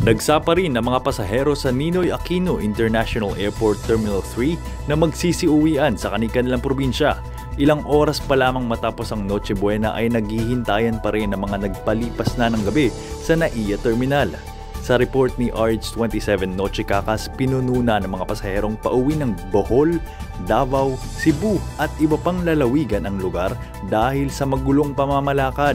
Nagsapa rin ang mga pasahero sa Ninoy Aquino International Airport Terminal 3 na magsisiuwian sa kanilang probinsya. Ilang oras pa lamang matapos ang Noche Buena ay naghihintayan pa rin ang mga nagpalipas na ng gabi sa NAIA Terminal. Sa report ni RH27 Noche Cacas, pinununa ng mga pasaherong pauwi ng Bohol, Davao, Cebu at iba pang lalawigan ang lugar dahil sa magulong pamamalakad.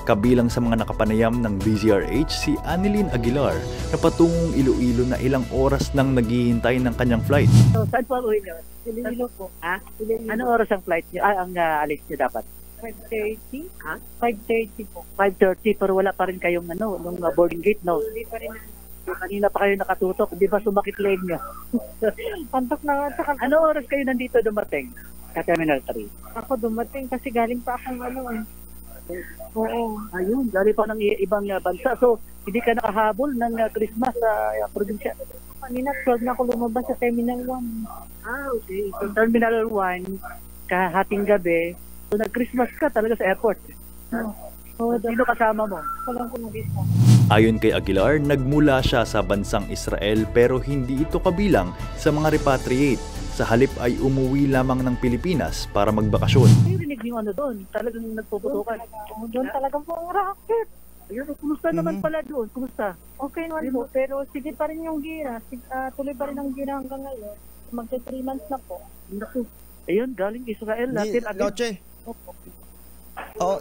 Kabilang sa mga nakapanayam ng DZRH si Annelyn Aguilar na patungong Iloilo na ilang oras nang naghihintay ng kanyang flight. So, saan po uwi nyo? Iloilo po. Ha? Iloilo. Anong oras ang flight nyo? Ang alis nyo dapat? 5:30? Ha? 5:30 po. 5:30 pero wala pa rin kayong nung boarding gate, no? Hindi pa rin. Kanina pa kayo nakatutok, di ba sumakit leg nyo? Antok na nga. Saka Anong oras kayo nandito dumating? Sa Terminal 3? ako dumating kasi galing pa akong Oo. Ayun, galing pa ng ibang bansa. So, hindi ka nakahabol ng Christmas sa probinsya? Kanina 12 na ako lumabas sa Terminal 1. Okay. So, Terminal 1, kahating gabi, so nag-Christmas ka talaga sa airport. Oo, Sino kasama mo? walang kumabisa. Ayon kay Aguilar, nagmula siya sa bansang Israel pero hindi ito kabilang sa mga repatriate. Sa halip ay umuwi lamang ng Pilipinas para magbakasyon. Narinig niyo doon? Talagang nagpuputukan. Doon talagang po ang racket. Ayun, kumusta naman pala doon? Kumusta? Okay naman po, pero sige pa rin yung gira. Tuloy pa rin ang gira hanggang ngayon. Magka 3 months na po. Naku. Ayun, galing Israel. Latin agad. Noche. Oh,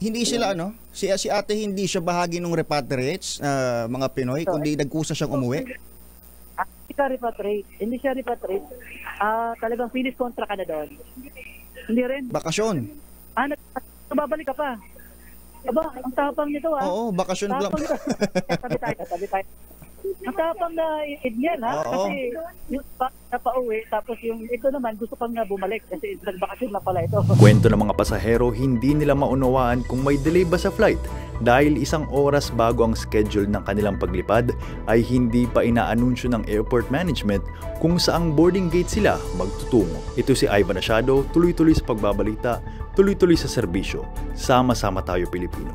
hindi sila si ate hindi siya bahagi ng repatriates mga Pinoy kundi nagkusa siyang umuwi. Hindi siya repatriate. Hindi siya repatriate. Talagang finish contract ka na doon. Hindi rin. Bakasyon. Babalik ka pa. Aba, ang tapang nito Oo, bakasyon lang. Tabi tayo. Ang tapang na idniyan Oo. kasi yung napauwi tapos yung ito naman gusto pang bumalik kasi nagbakasyon na pala ito. Kwento ng mga pasahero, hindi nila maunawaan kung may delay ba sa flight dahil isang oras bago ang schedule ng kanilang paglipad ay hindi pa inaanunsyo ng airport management kung saang boarding gate sila magtutungo. Ito si Ivan Asiado, tuloy-tuloy sa pagbabalita, tuloy-tuloy sa serbisyo. Sama-sama tayo Pilipino.